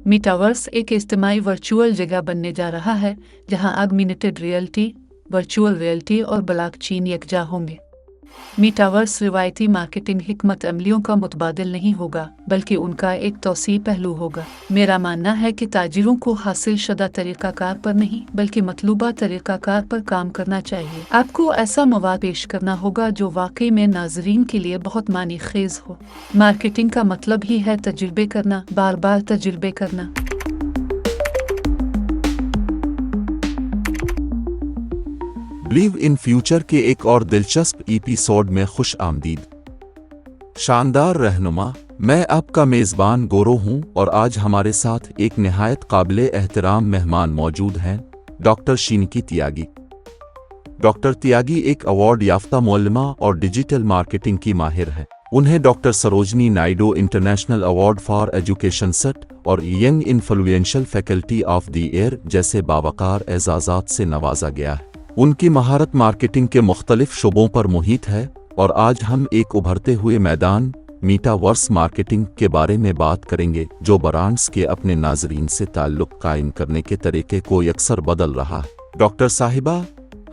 Metaverse एक इज्तिमाई virtual जगह बनने जा रहा है जहां ऑगमेंटेड रियलिटी, वर्चुअल रियलिटी और ब्लॉकचेन यकजा होंगे। मीटावर्स रिवायती मार्केटिंग हिकमत अमलियों का मुतबादिल नहीं होगा बल्कि उनका एक तौसीह पहलू होगा। मेरा मानना है कि ताजिरों को हासिल शुदा तरीक़ाकार पर नहीं बल्कि मतलूबा तरीक़ाकार पर काम करना चाहिए। आपको ऐसा मवाद पेश करना होगा जो वाकई में नाज़रीन के लिए बहुत मानी खेज हो। मार्केटिंग का मतलब ही है तजुर्बे करना, बार बार तजुर्बे करना। बिलीव इन फ्यूचर के एक और दिलचस्प एपिसोड में खुश आमदीद। शानदार रहनुमा, मैं आपका मेज़बान गोरो हूं और आज हमारे साथ एक निहायत काबिले एहतराम मेहमान मौजूद हैं, डॉक्टर शिनिकी त्यागी। डॉक्टर त्यागी एक अवार्ड याफ्ता मुअल्लिमा और डिजिटल मार्केटिंग की माहिर हैं। उन्हें doctor Sarojini Naidu international award for education सेट और young influential faculty of the year जैसे बावकार एजाज़ात से नवाजा गया है। उनकी महारत मार्केटिंग के मुख्तलिफ शुबों पर मुहित है और आज हम एक उभरते हुए मैदान मीटावर्स मार्केटिंग के बारे में बात करेंगे जो ब्रांड्स के अपने नाजरीन से ताल्लुक़ कायम करने के तरीके को यकसर बदल रहा है। डॉक्टर साहिबा,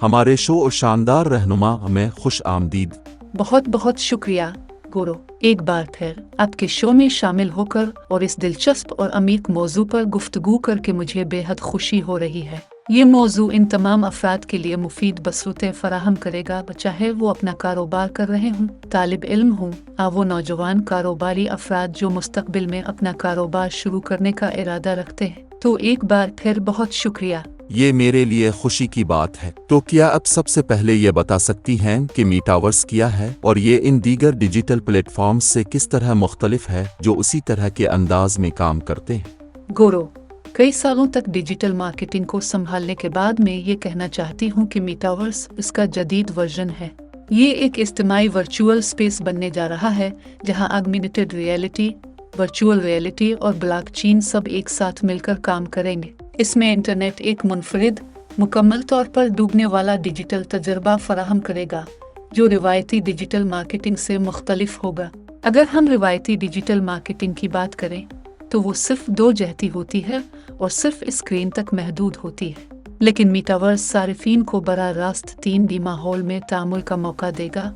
हमारे शो और शानदार रहनुमा में खुश आमदीद। बहुत बहुत शुक्रिया गोरो, एक बार फिर आपके शो में शामिल होकर और इस दिलचस्प और अमीक मौजू पर गुफ्तगू करके मुझे बेहद खुशी हो रही है। ये मौजू इन तमाम अफराद के लिए मुफीद बसरूतें फराहम करेगा, चाहे वो अपना कारोबार कर रहे हों, तालिब इल्म हों, या वो नौजवान कारोबारी अफराद जो मुस्तकबिल में अपना कारोबार शुरू करने का इरादा रखते हैं। तो एक बार फिर बहुत शुक्रिया। ये मेरे लिए खुशी की बात है। तो क्या आप सबसे पहले ये बता सकती हैं कि मीटावर्स क्या है और ये इन दीगर डिजिटल प्लेटफॉर्म्स से किस तरह मुख्तलिफ है जो उसी तरह के अंदाज में काम करते हैं? गोरो, कई सालों तक डिजिटल मार्केटिंग को संभालने के बाद मैं ये कहना चाहती हूँ कि मीटावर्स इसका जदीद वर्जन है। ये एक इज्तिमाई वर्चुअल स्पेस बनने जा रहा है जहाँ ऑगमेंटेड रियलिटी, वर्चुअल रियलिटी और ब्लॉकचेन सब एक साथ मिलकर काम करेंगे। इसमें इंटरनेट एक मुनफरिद, मुकम्मल तौर पर डूबने वाला डिजिटल तजर्बा फराहम करेगा जो रिवायती डिजिटल मार्केटिंग से मुख्तलिफ होगा। अगर हम रिवायती डिजिटल मार्केटिंग की बात करें तो वो सिर्फ दो जहती होती है और सिर्फ स्क्रीन तक महदूद होती है, लेकिन मीटावर्स सारिफीन को बराह रास्त 3D माहौल में तामुल का मौका देगा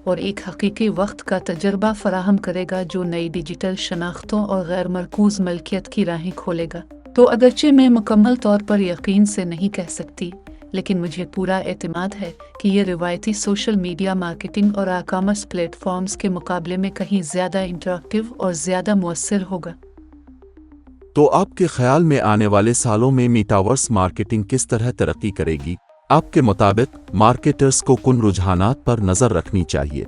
और एक हकीकी वक्त का तजर्बा फराहम करेगा जो नई डिजिटल शनाख्तों और गैर मरकूज मलकियत की राहें खोलेगा। तो अगरचे मैं मुकम्मल तौर पर यकीन से नहीं कह सकती, लेकिन मुझे पूरा एतमाद है कि ये रिवायती सोशल मीडिया मार्केटिंग और ई-कॉमर्स प्लेटफॉर्म्स के मुकाबले में कहीं ज़्यादा इंटरैक्टिव और ज़्यादा मुअस्सिर होगा। तो आपके ख्याल में आने वाले सालों में मीटावर्स मार्केटिंग किस तरह तरक्की करेगी? आपके मुताबिक मार्केटर्स को किन रुझानात पर नजर रखनी चाहिए?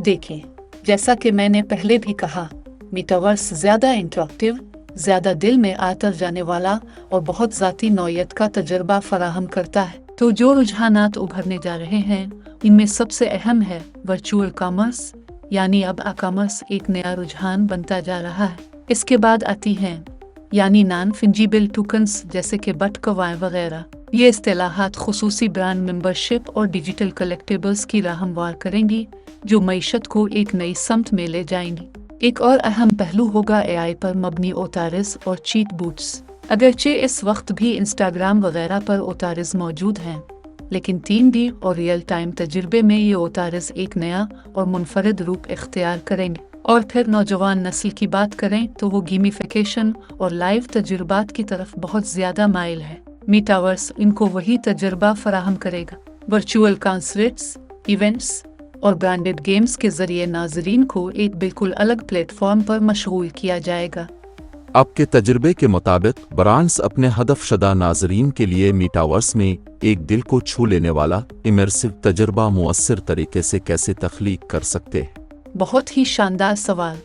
देखें, जैसा कि मैंने पहले भी कहा, मीटावर्स ज्यादा इंटरैक्टिव, ज्यादा दिल में आतर जाने वाला और बहुत ज़ाती नौयत का तजर्बा फराहम करता है। तो जो रुझानात उभरने जा रहे हैं इनमें सबसे अहम है वर्चुअल कॉमर्स, यानी अब ई-कॉमर्स एक नया रुझान बनता जा रहा है। इसके बाद आती हैं यानी नॉन फंजीबल टोकन्स जैसे कि बिटकॉइन वगैरह। ये इस्तेलाहात खुसूसी ब्रांड मेंबरशिप और डिजिटल कलेक्टिबल्स की राह हमवार करेंगी जो मईशत को एक नई समत में ले जाएंगी। एक और अहम पहलू होगा AI पर मबनी ओतारिज और चीट बूट्स। अगरचे इस वक्त भी इंस्टाग्राम वगैरह पर ओतारिज मौजूद हैं, लेकिन 3D और रियल टाइम तजुर्बे में ये ओतारिज एक नया और मुनफरिद रूप इख्तियार करेंगे। और फिर नौजवान नस्ल की बात करें तो वो गेमिफिकेशन और लाइव तजुर्बात की तरफ बहुत ज़्यादा माइल है। मीटावर्स इनको वही तजुर्बा फराहम करेगा। वर्चुअल कॉन्सर्ट्स, इवेंट्स और ब्रांडेड गेम्स के जरिए नाजरीन को एक बिल्कुल अलग प्लेटफॉर्म पर मशगूल किया जाएगा। आपके तजुर्बे के मुताबिक ब्रांड्स अपने हदफ शुदा नाजरीन के लिए मीटावर्स में एक दिल को छू लेने वाला इमर्सिव तजुर्बा मुअस्सिर तरीके से कैसे तख्लीक कर सकते हैं? बहुत ही शानदार सवाल।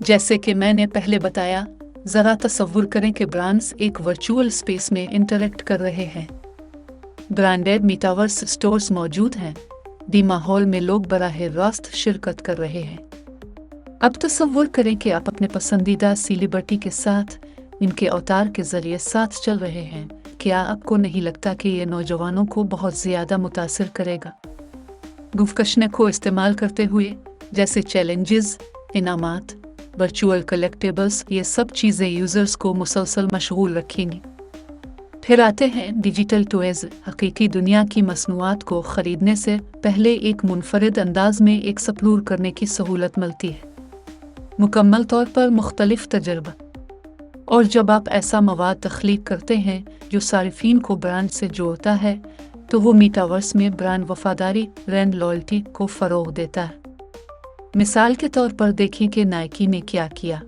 जैसे कि मैंने पहले बताया, ज़रा तसव्वुर करें कि ब्रांड्स एक वर्चुअल स्पेस में इंटरेक्ट कर रहे हैं। ब्रांडेड मीटावर्स स्टोर्स मौजूद हैं, दी माहौल में लोग बराह रास्त शिरकत कर रहे हैं। अब तसव्वुर करें कि आप अपने पसंदीदा सेलिब्रिटी के साथ इनके अवतार के जरिए साथ चल रहे हैं। क्या आपको नहीं लगता कि ये नौजवानों को बहुत ज़्यादा मुतासिर करेगा? गुफ्तगू को इस्तेमाल करते हुए जैसे चैलेंजेस, इनामात, वर्चुअल कलेक्टेबल्स, ये सब चीज़ें यूज़र्स को मुसलसल मशगूल रखेंगी। फिर आते हैं डिजिटल टॉयज़। हकीकी दुनिया की मसनूआत को ख़रीदने से पहले एक मुनफरिद अंदाज में एक्सप्लोर करने की सहूलत मिलती है, मुकम्मल तौर पर मुख्तलिफ तजर्बा। और जब आप ऐसा मवाद तख्लीक करते हैं जो सारिफीन को ब्रांड से जोड़ता है, तो वो मीटावर्स में ब्रांड वफादारी, ब्रांड लॉयल्टी को फ़रोग़ देता है। मिसाल के तौर पर देखें कि नाइकी ने क्या किया।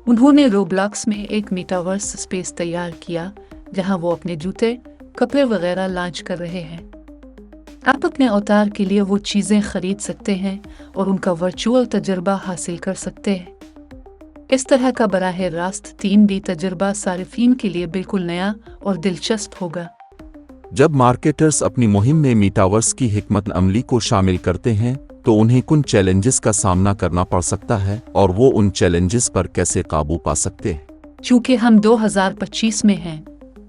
उन्होंने रोब्लॉक्स में एक मीटावर्स स्पेस तैयार किया जहां वो अपने जूते, कपड़े वगैरह लॉन्च कर रहे हैं। आप अपने अवतार के लिए वो चीज़ें खरीद सकते हैं और उनका वर्चुअल तजर्बा हासिल कर सकते हैं। इस तरह का बराह रास्त 3D तजर्बा सारिफीन के लिए बिल्कुल नया और दिलचस्प होगा। जब मार्केटर्स अपनी मुहिम में मीटावर्स की हिकमत अमली को शामिल करते हैं तो उन्हें कुछ चैलेंजेस का सामना करना पड़ सकता है, और वो उन चैलेंजेस पर कैसे काबू पा सकते हैं। चूँकि हम 2025 में हैं,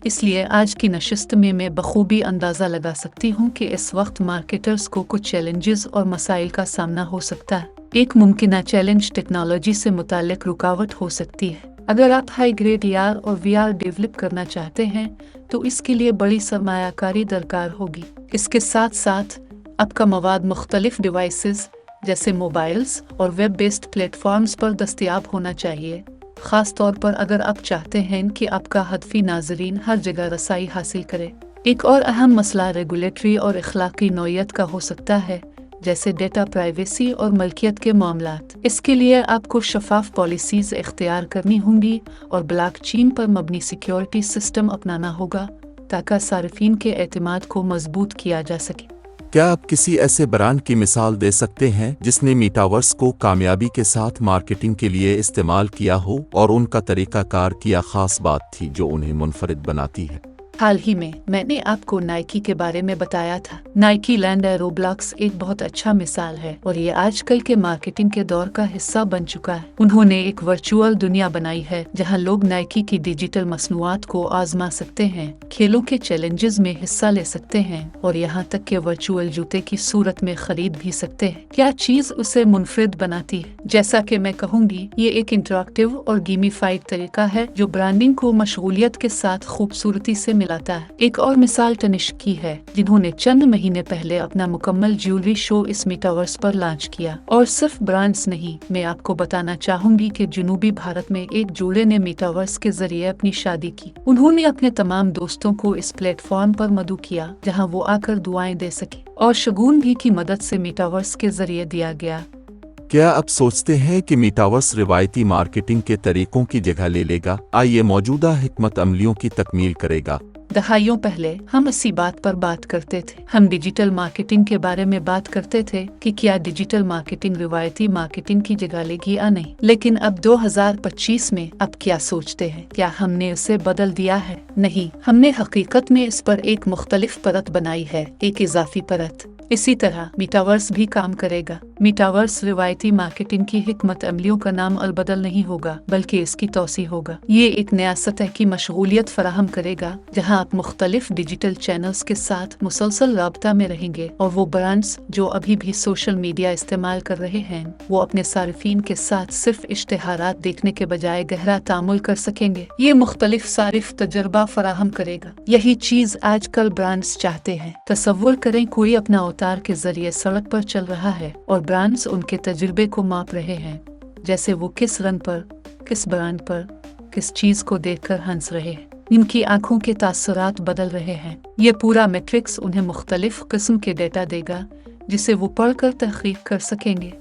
इसलिए आज की नशिस्त में मैं बखूबी अंदाज़ा लगा सकती हूँ कि इस वक्त मार्केटर्स को कुछ चैलेंजेस और मसाइल का सामना हो सकता है। एक मुमकिना चैलेंज टेक्नोलॉजी से मुताल्लिक रुकावट हो सकती है। अगर आप हाई ग्रेड AR और VR डेवलप करना चाहते हैं तो इसके लिए बड़ी सरमायाकारी दरकार होगी। इसके साथ साथ आपका मवाद मुख्तलिफ डिवाइसेस जैसे मोबाइल्स और वेब बेस्ड प्लेटफॉर्म्स पर दस्तयाब होना चाहिए, ख़ास तौर पर अगर आप चाहते हैं कि आपका हदफी नाजरीन हर जगह रसाई हासिल करे। एक और अहम मसला रेगुलेटरी और अखलाकी नौयत का हो सकता है, जैसे डेटा प्राइवेसी और मलकियत के मामलात। इसके लिए आपको शफाफ पॉलिसीज़ इख्तियार करनी होंगी और ब्लॉकचेन पर मबनी सिक्योरिटी सिस्टम अपनाना होगा ताकि सारिफीन के एतमाद को मजबूत किया जा सके। क्या आप किसी ऐसे ब्रांड की मिसाल दे सकते हैं जिसने मीटावर्स को कामयाबी के साथ मार्केटिंग के लिए इस्तेमाल किया हो और उनका तरीक़ाकार क्या ख़ास बात थी जो उन्हें मुनफरिद बनाती है? हाल ही में मैंने आपको नाइकी के बारे में बताया था। नाइकी लैंड रोब्लॉक्स एक बहुत अच्छा मिसाल है और ये आजकल के मार्केटिंग के दौर का हिस्सा बन चुका है। उन्होंने एक वर्चुअल दुनिया बनाई है जहां लोग नाइकी की डिजिटल मसनूआत को आजमा सकते हैं, खेलों के चैलेंजेस में हिस्सा ले सकते हैं और यहाँ तक के वर्चुअल जूते की सूरत में खरीद भी सकते हैं। क्या चीज उसे मुनफरिद बनाती है? जैसा कि मैं कहूँगी, ये एक इंटरैक्टिव और गेमिफाइड तरीका है जो ब्रांडिंग को मशगूलियत के साथ खूबसूरती से मिलाता है। एक और मिसाल तनिष्क की है, जिन्होंने चंद महीने पहले अपना मुकम्मल ज्वेलरी शो इस मीटावर्स पर लॉन्च किया। और सिर्फ ब्रांड्स नहीं, मैं आपको बताना चाहूंगी कि जनूबी भारत में एक जोड़े ने मीटावर्स के जरिए अपनी शादी की। उन्होंने अपने तमाम दोस्तों को इस प्लेटफॉर्म पर मदऊ किया जहां वो आकर दुआएं दे सके, और शगुन भी की मदद से मीटावर्स के जरिए दिया गया। क्या आप सोचते हैं कि मीटावर्स रिवायती मार्केटिंग के तरीकों की जगह ले लेगा? आइए मौजूदा हिकमत अमलियों की तकमील करेगा। दहाइयों पहले हम इसी बात पर बात करते थे। हम डिजिटल मार्केटिंग के बारे में बात करते थे कि क्या डिजिटल मार्केटिंग रिवायती मार्केटिंग की जगह लेगी या नहीं। लेकिन अब 2025 में अब क्या सोचते हैं? क्या हमने उसे बदल दिया है? नहीं, हमने हकीकत में इस पर एक मुख्तलिफ परत बनाई है, एक इजाफी परत। इसी तरह मीटावर्स भी काम करेगा। मीटावर्स रिवायती मार्केटिंग की हिकमत अमलियों का नाम अलबदल नहीं होगा, बल्कि इसकी तौसी होगा। ये एक नया सतह की मशगूलियत फराहम करेगा जहां आप मुख्तलिफ डिजिटल चैनल्स के साथ मुसलसल राब्ता में रहेंगे, और वो ब्रांड्स जो अभी भी सोशल मीडिया इस्तेमाल कर रहे हैं वो अपने सारिफीन के साथ सिर्फ इश्तेहारात देखने के बजाय गहरा तामुल कर सकेंगे। ये मुख्तलिफ सारिफ तजर्बा फराहम करेगा। यही चीज आजकल ब्रांड्स चाहते हैं। तसव्वुर करें, कोई अपना अवतार के जरिए सड़क पर चल रहा है और ब्रांड्स उनके तजुर्बे को माप रहे हैं, जैसे वो किस रंग पर, किस ब्रांड पर, किस चीज को देखकर हंस रहे हैं। इनकी आंखों के तासुरात बदल रहे हैं। ये पूरा मैट्रिक्स उन्हें मुख्तलिफ किस्म के डेटा देगा जिसे वो पढ़कर तहकीक कर सकेंगे।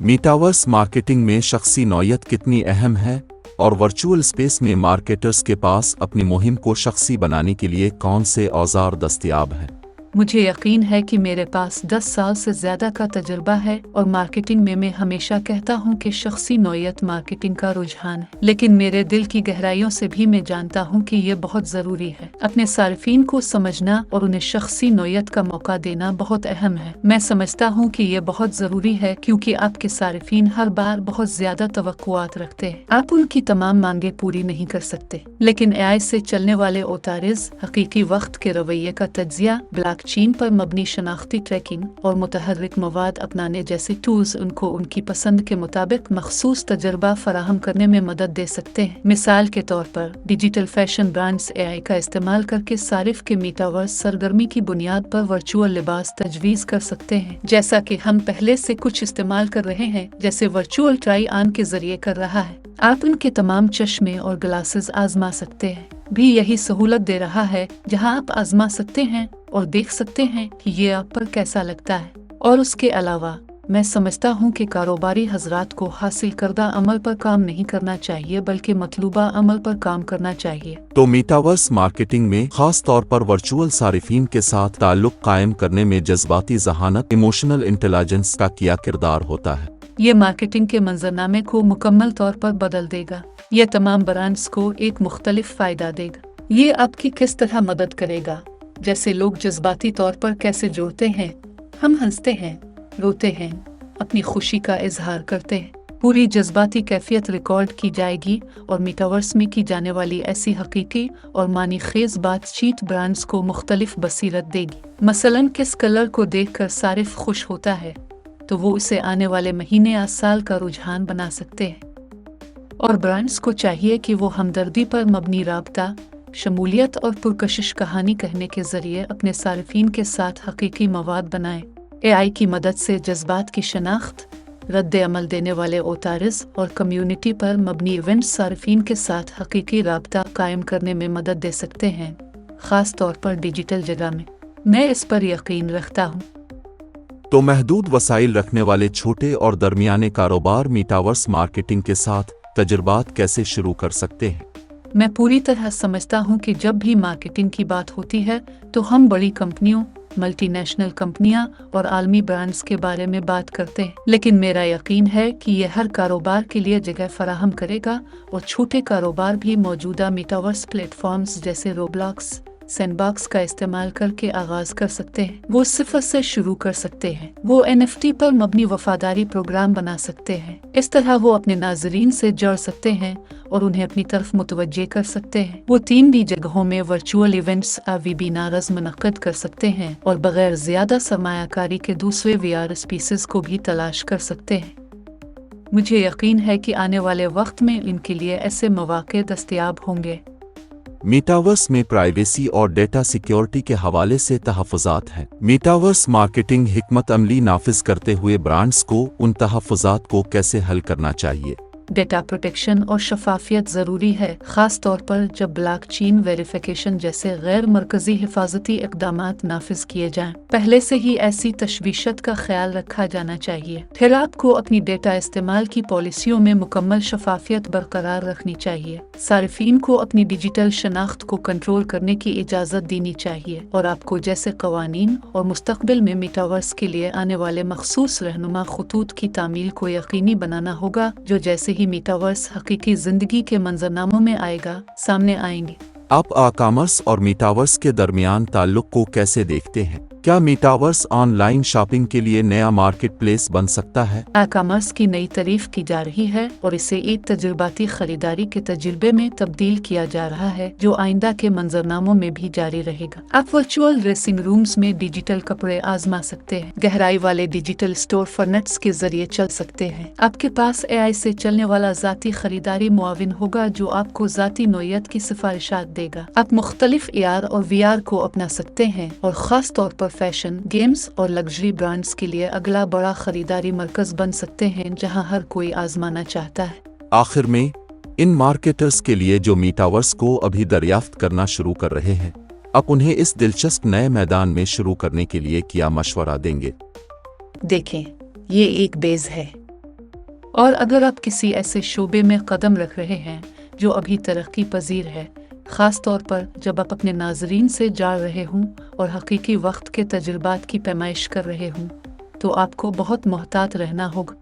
मीटावर्स मार्केटिंग में शख्सी नौयत कितनी अहम है, और वर्चुअल स्पेस में मार्केटर्स के पास अपनी मुहिम को शख्सी बनाने के लिए कौन से औजार दस्तयाब हैं? मुझे यकीन है कि मेरे पास 10 साल से ज्यादा का तजुर्बा है और मार्केटिंग में मैं हमेशा कहता हूं कि शख्सी नौयत मार्केटिंग का रुझान है, लेकिन मेरे दिल की गहराइयों से भी मैं जानता हूं कि ये बहुत जरूरी है। अपने सारिफीन को समझना और उन्हें शख्सी नौयत का मौका देना बहुत अहम है। मैं समझता हूं कि ये बहुत जरूरी है क्योंकि आपके सारिफीन हर बार बहुत ज्यादा तवक्कुआत रखते हैं। आप उनकी तमाम मांगे पूरी नहीं कर सकते, लेकिन AI से चलने वाले ओतारिज हकीकी वक्त के रवैये का तज्जिया, ब्लॉक चीन पर मबनी शनाख्ती ट्रैकिंग और मुतहर्रिक मवाद अपनाने जैसे टूल्स उनको उनकी पसंद के मुताबिक मखसूस तजर्बा फराहम करने में मदद दे सकते हैं। मिसाल के तौर पर डिजिटल फैशन ब्रांड्स AI का इस्तेमाल करके सारिफ के मीटावर्स सरगर्मी की बुनियाद पर वर्चुअल लिबास तजवीज़ कर सकते हैं, जैसा कि हम पहले से कुछ इस्तेमाल कर रहे हैं, जैसे वर्चुअल ट्राई ऑन के जरिए कर रहा है। आप उनके तमाम चश्मे और ग्लासेस आजमा सकते हैं भी यही सहूलत दे रहा है, जहां आप आजमा सकते हैं और देख सकते हैं कि ये आप पर कैसा लगता है। और उसके अलावा मैं समझता हूँ कि कारोबारी हजरात को हासिल करदा अमल पर काम नहीं करना चाहिए बल्कि मतलूबा अमल पर काम करना चाहिए। तो मीटावर्स मार्केटिंग में खास तौर पर वर्चुअल सारिफीन के साथ ताल्लुक कायम करने में जज्बाती ज़हानत इमोशनल इंटेलिजेंस का क्या किरदार होता है? ये मार्केटिंग के मंजरनामे को मुकम्मल तौर पर बदल देगा। यह तमाम ब्रांड्स को एक मुख्तलिफ फ़ायदा देगा। ये आपकी किस तरह मदद करेगा, जैसे लोग जज्बाती तौर पर कैसे जुड़ते हैं, हम हंसते हैं, रोते हैं, अपनी खुशी का इजहार करते हैं। पूरी जज्बाती कैफियत रिकॉर्ड की जाएगी और मीटावर्स में की जाने वाली ऐसी हकीकी और मानी खेज बातचीत ब्रांड्स को मुख्तलिफ बसीरत देगी। मसलन किस कलर को देखकर सारिफ खुश होता है तो वो उसे आने वाले महीने या साल का रुझान बना सकते हैं। और ब्रांड्स को चाहिए कि वो हमदर्दी पर मबनी राबता, शमूलियत और पुरकशिश कहानी कहने के जरिए अपने सारिफीन के साथ हकीकी मवाद बनाएं। AI की मदद से जज्बात की शनाख्त, रद्द अमल देने वाले ओतारिस और कम्युनिटी पर मबनी इवेंट्स सारिफीन के साथ हकीकी राबता कायम करने में मदद दे सकते हैं, ख़ास तौर पर डिजिटल जगह में। मैं इस पर यकीन रखता हूँ। तो महदूद वसाइल रखने वाले छोटे और दरमियाने कारोबार मीटावर्स मार्केटिंग के साथ तजुर्बात कैसे शुरू कर सकते हैं? मैं पूरी तरह समझता हूँ कि जब भी मार्केटिंग की बात होती है तो हम बड़ी कंपनियों, मल्टीनेशनल कंपनियां और आलमी ब्रांड्स के बारे में बात करते हैं, लेकिन मेरा यकीन है कि यह हर कारोबार के लिए जगह फराहम करेगा और छोटे कारोबार भी मौजूदा मीटावर्स प्लेटफॉर्म्स जैसे रोब्लॉक्स, सैंडबॉक्स का इस्तेमाल करके आगाज कर सकते हैं। वो सिफर से शुरू कर सकते हैं। वो NFT पर मबनी वफादारी प्रोग्राम बना सकते हैं। इस तरह वो अपने नाजरीन से जुड़ सकते हैं और उन्हें अपनी तरफ मुतवज्जे कर सकते हैं। वो 3 भी जगहों में वर्चुअल इवेंट्स वेबिनार्स मुनक्किद कर सकते हैं और बगैर ज्यादा सरमायाकारी के दूसरे VR स्पीसेस को भी तलाश कर सकते हैं। मुझे यकीन है कि आने वाले वक्त में इनके लिए ऐसे मौके दस्तयाब होंगे। मीटावर्स में प्राइवेसी और डेटा सिक्योरिटी के हवाले से तहफ़्फ़ुज़ात हैं। मीटावर्स मार्केटिंग हिकमत अमली नाफिज करते हुए ब्रांड्स को उन तहफ़्फ़ुज़ात को कैसे हल करना चाहिए? डेटा प्रोटेक्शन और शफाफियत ज़रूरी है, ख़ास तौर पर जब ब्लॉकचेन वेरिफिकेशन जैसे गैर मरकज़ी हिफाजती इक़दामात नाफिज किए जाएं। पहले से ही ऐसी तशवीशत का ख्याल रखा जाना चाहिए। फिर आपको अपनी डेटा इस्तेमाल की पॉलिसियों में मुकम्मल शफाफियत बरकरार रखनी चाहिए। सारिफीन को अपनी डिजिटल शनाख्त को कंट्रोल करने की इजाज़त देनी चाहिए और आपको जैसे कवानीन और मुस्तक़बिल में मीटावर्स के लिए आने वाले मखसूस रहनुमा खतूत की तामील को यकीनी बनाना होगा, जो जैसे ही मीटावर्स हकीकी जिंदगी के मंजरनामों में आएगा सामने आएंगे। आप ई-कॉमर्स और मीटावर्स के दरमियान ताल्लुक को कैसे देखते हैं? क्या मीटावर्स ऑनलाइन शॉपिंग के लिए नया मार्केट प्लेस बन सकता है? ई-कॉमर्स की नई तारीफ की जा रही है और इसे एक तजुर्बाती खरीदारी के तजुर्बे में तब्दील किया जा रहा है, जो आइंदा के मंजरनामों में भी जारी रहेगा। आप वर्चुअल ड्रेसिंग रूम्स में डिजिटल कपड़े आजमा सकते हैं, गहराई वाले डिजिटल स्टोर फर्नेट्स के जरिए चल सकते हैं। आपके पास AI से चलने वाला जाती खरीदारी मुआविन होगा, जो आपको जाती नोयत की सिफारिशात देगा। आप मुख्तलिफ AR और VR को अपना सकते हैं और खास तौर पर फैशन, गेम्स और लग्जरी ब्रांड्स के लिए अगला बड़ा खरीदारी मरकज बन सकते हैं, जहां हर कोई आजमाना चाहता है। आखिर में, इन मार्केटर्स के लिए जो मीटावर्स को अभी दरियाफ्त करना शुरू कर रहे हैं, आप उन्हें इस दिलचस्प नए मैदान में शुरू करने के लिए क्या मशवरा देंगे? देखें, ये एक बेस है और अगर आप किसी ऐसे शोबे में कदम रख रहे हैं जो अभी तरक्की पजीर है, ख़ास तौर पर जब आप अपने नाजरीन से जाड़ रहे हों और हकीकी वक्त के तजुर्बात की पैमाइश कर रहे हों, तो आपको बहुत मोहतात रहना होगा।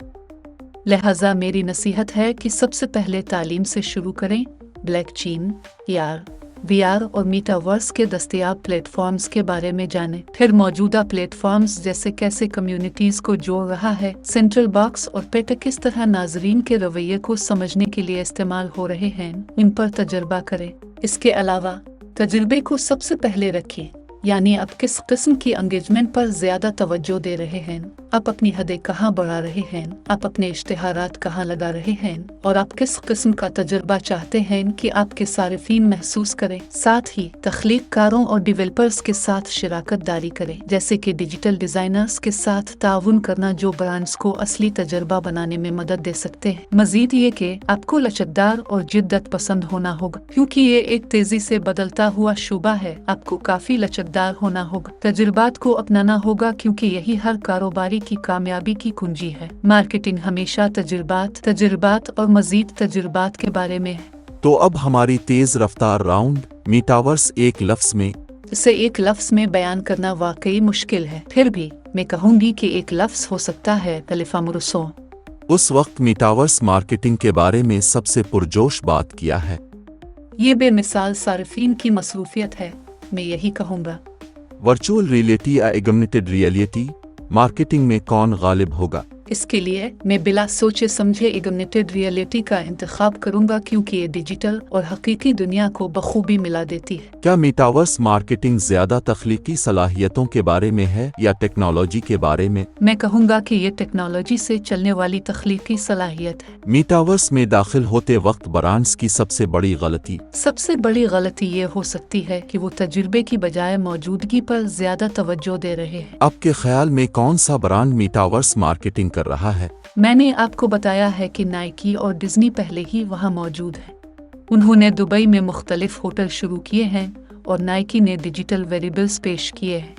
लिहाजा मेरी नसीहत है कि सबसे पहले तालीम से शुरू करें। ब्लॉकचेन, AR, VR और मीटावर्स के दस्तयाब प्लेटफॉर्म्स के बारे में जानें। फिर मौजूदा प्लेटफॉर्म्स जैसे कैसे कम्युनिटीज़ को जोड़ रहा है, सेंट्रल बॉक्स और पेटा किस तरह नाजरीन के रवैये को समझने के लिए इस्तेमाल हो रहे हैं, इन पर तजर्बा करें। इसके अलावा तजुर्बे को सबसे पहले रखें यानी आप किस किस्म की एंगेजमेंट पर ज्यादा तवज्जो दे रहे हैं, आप अपनी हदें कहाँ बढ़ा रहे हैं, आप अपने इश्तिहारात कहाँ लगा रहे हैं, और आप किस किस्म का तजुर्बा चाहते हैं कि आपके सारिफीन महसूस करें। साथ ही तख्लीककारों और डेवलपर्स के साथ शराकत दारी करें, जैसे कि डिजिटल डिजाइनर्स के साथ ताउन करना, जो ब्रांड्स को असली तजुर्बा बनाने में मदद दे सकते हैं। मजीद ये कि आपको लचकदार और जिद्दत पसंद होना होगा, क्योंकि ये एक तेजी से बदलता हुआ शुबा है। आपको काफी लचकदार होना होगा, तजुर्बात को अपनाना होगा, क्योंकि यही हर कारोबारी की कामयाबी की कुंजी है। मार्केटिंग हमेशा तजुर्बात और मजीद तजुर्बात के बारे में है। तो अब हमारी तेज रफ्तार राउंड मीटावर्स एक लफ्ज में। इसे एक लफ्ज में बयान करना वाकई मुश्किल है, फिर भी मैं कहूंगी कि एक लफ्ज हो सकता है खलीफा मुरसो। उस वक्त मीटावर्स मार्केटिंग के बारे में सबसे पुरजोश बात किया है। ये बेमिसाल सारिफीन की मसरूफियत है, मैं यही कहूँगा। वर्चुअल रियलिटी या एगमेंटेड रियलिटी मार्केटिंग में कौन गालिब होगा? इसके लिए मैं बिला सोचे समझे एगमेंटेड रियलिटी का इंतखाब करूंगा, क्योंकि ये डिजिटल और हकीकी दुनिया को बखूबी मिला देती है। क्या मीटावर्स मार्केटिंग ज्यादा तख्लीकी सलाहियतों के बारे में है या टेक्नोलॉजी के बारे में? मैं कहूँगा कि ये टेक्नोलॉजी से चलने वाली तख्लीकी सलाहियत है। मीटावर्स में दाखिल होते वक्त ब्रांड्स की सबसे बड़ी गलती? सबसे बड़ी गलती ये हो सकती है कि वो तजुर्बे की बजाय मौजूदगी पर ज्यादा तवज्जो दे रहे हैं। आपके ख्याल में कौन सा ब्रांड मीटावर्स मार्केटिंग कर रहा है? मैंने आपको बताया है कि नाइकी और डिज्नी पहले ही वहाँ मौजूद है। उन्होंने दुबई में मुख्तलिफ होटल शुरू किए हैं और नाइकी ने डिजिटल वेरिएबल्स पेश किए हैं।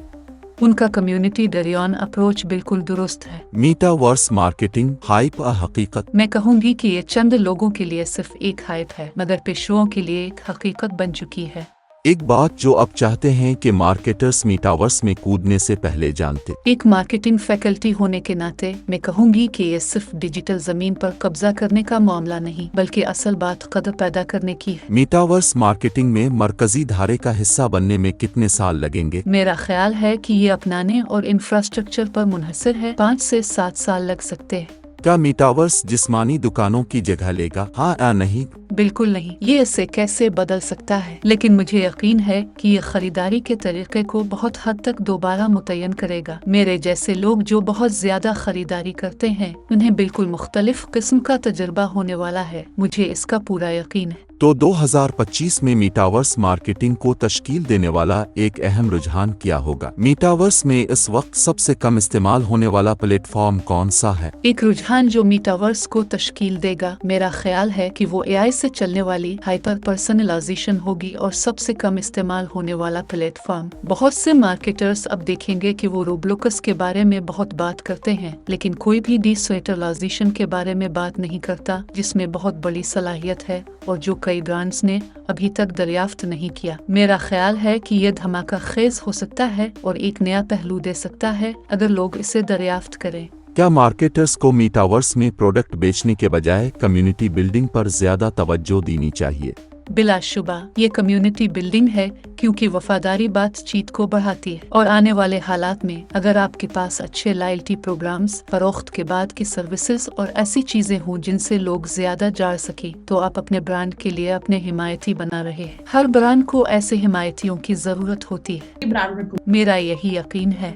उनका कम्युनिटी ड्रिवन अप्रोच बिल्कुल दुरुस्त है। मीटावर्स मार्केटिंग हाइप या हकीकत? मैं कहूँगी कि ये चंद लोगों के लिए सिर्फ एक हाइप है, मगर पेशरों के लिए एक हकीकत बन चुकी है। एक बात जो अब चाहते हैं कि मार्केटर्स मीटावर्स में कूदने से पहले जानते। एक मार्केटिंग फैकल्टी होने के नाते मैं कहूँगी कि ये सिर्फ डिजिटल जमीन पर कब्जा करने का मामला नहीं, बल्कि असल बात कदर पैदा करने की है। मीटावर्स मार्केटिंग में मरकजी धारे का हिस्सा बनने में कितने साल लगेंगे? मेरा ख्याल है कि ये अपनाने और इंफ्रास्ट्रक्चर पर मुनहसर है, 5 से 7 साल लग सकते हैं। क्या मीटावर्स जिस्मानी दुकानों की जगह लेगा, हाँ या नहीं? बिल्कुल नहीं। ये इसे कैसे बदल सकता है, लेकिन मुझे यकीन है कि ये खरीदारी के तरीके को बहुत हद तक दोबारा मुतय्यन करेगा। मेरे जैसे लोग जो बहुत ज्यादा खरीदारी करते हैं, उन्हें बिल्कुल मुख्तलिफ किस्म का तजुर्बा होने वाला है, मुझे इसका पूरा यकीन है। तो 2025 में मीटावर्स मार्केटिंग को तश्कील देने वाला एक अहम रुझान क्या होगा? मीटावर्स में इस वक्त सबसे कम इस्तेमाल होने वाला प्लेटफॉर्म कौन सा है? एक रुझान जो मीटावर्स को तश्कील देगा, मेरा ख्याल है कि वो AI से चलने वाली हाइपर पर्सनलाइजेशन होगी और सबसे कम इस्तेमाल होने वाला प्लेटफॉर्म। बहुत से मार्केटर्स अब देखेंगे कि वो रोब्लोकस के बारे में बहुत बात करते हैं, लेकिन कोई भी डिसेंट्रलाइजेशन के बारे में बात नहीं करता, जिसमें बहुत बड़ी सलाहियत है और जो कई ब्रांड्स ने अभी तक दरियाफ्त नहीं किया। मेरा ख्याल है कि यह धमाका खेज हो सकता है और एक नया पहलू दे सकता है अगर लोग इसे दरियाफ्त करें। क्या मार्केटर्स को मीटावर्स में प्रोडक्ट बेचने के बजाय कम्युनिटी बिल्डिंग पर ज्यादा तवज्जो देनी चाहिए? बिलाशुबा ये कम्युनिटी बिल्डिंग है, क्योंकि वफादारी बातचीत को बढ़ाती है और आने वाले हालात में अगर आपके पास अच्छे लॉयल्टी प्रोग्राम्स, फरोख्त के बाद की सर्विसेज और ऐसी चीजें हों जिनसे लोग ज्यादा जाड़ सके, तो आप अपने ब्रांड के लिए अपने हिमायती बना रहे हैं। हर ब्रांड को ऐसे हिमायतियों की जरूरत होती है, मेरा यही यकीन है।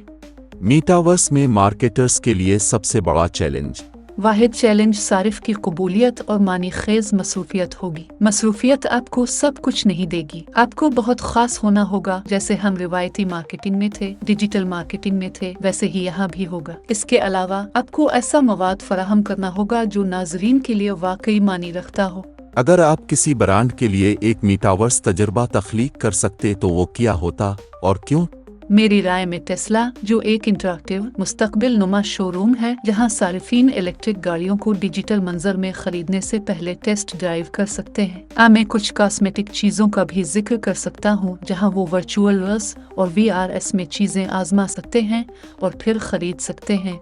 मीटावर्स में मार्केटर्स के लिए सबसे बड़ा चैलेंज? वाहिद चैलेंज सारिफ की कबूलियत और मानी खेज मसरूफियत होगी। मसरूफियत आपको सब कुछ नहीं देगी, आपको बहुत खास होना होगा। जैसे हम रिवायती मार्केटिंग में थे, डिजिटल मार्केटिंग में थे, वैसे ही यहाँ भी होगा। इसके अलावा आपको ऐसा मवाद फराहम करना होगा जो नाजरीन के लिए वाकई मानी रखता हो। अगर आप किसी ब्रांड के लिए एक मीटावर्स तजुर्बा तख्लीक कर सकते तो वो क्या होता और क्यों? मेरी राय में टेस्ला, जो एक इंटरैक्टिव मुस्तकबिल नुमा शोरूम है जहां सारिफीन इलेक्ट्रिक गाड़ियों को डिजिटल मंजर में खरीदने से पहले टेस्ट ड्राइव कर सकते हैं। मैं कुछ कॉस्मेटिक चीज़ों का भी जिक्र कर सकता हूं, जहां वो वर्चुअल वर्स और VRS में चीज़ें आजमा सकते हैं और फिर खरीद सकते हैं।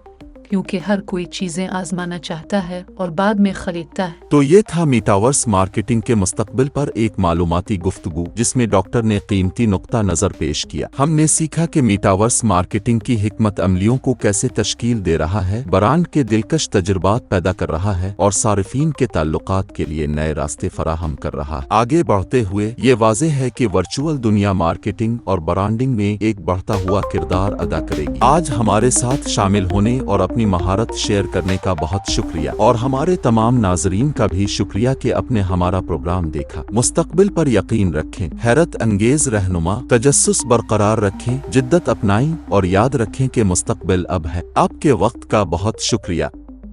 क्योंकि हर कोई चीज़ें आजमाना चाहता है और बाद में खरीदता है। तो ये था मीटावर्स मार्केटिंग के मुस्तकबिल पर एक मालूमाती गुफ्तगू जिसमें डॉक्टर ने कीमती नुक्ता नजर पेश किया। हमने सीखा कि मीटावर्स मार्केटिंग की हिकमत अमलियों को कैसे तश्कील दे रहा है, ब्रांड के दिलकश तजुर्बात पैदा कर रहा है और सारिफीन के ताल्लुकात के लिए नए रास्ते फराहम कर रहा है। आगे बढ़ते हुए ये वाज़ेह है कि वर्चुअल दुनिया मार्केटिंग और ब्रांडिंग में एक बढ़ता हुआ किरदार अदा करेगी। आज हमारे साथ शामिल होने और अपनी महारत शेयर करने का बहुत शुक्रिया, और हमारे तमाम नाजरीन का भी शुक्रिया कि अपने हमारा प्रोग्राम देखा। मुस्तकबिल पर यकीन रखें, हैरत अंगेज रहनुमा तजस्सुस बरकरार रखें, जिद्दत अपनाएं और याद रखें कि मुस्तकबिल अब है। आपके वक्त का बहुत शुक्रिया।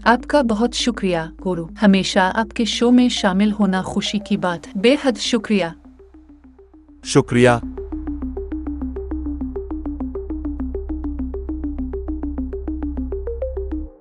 आपका बहुत शुक्रिया गुरु, हमेशा आपके शो में शामिल होना खुशी की बात है। बेहद शुक्रिया। शुक्रिया।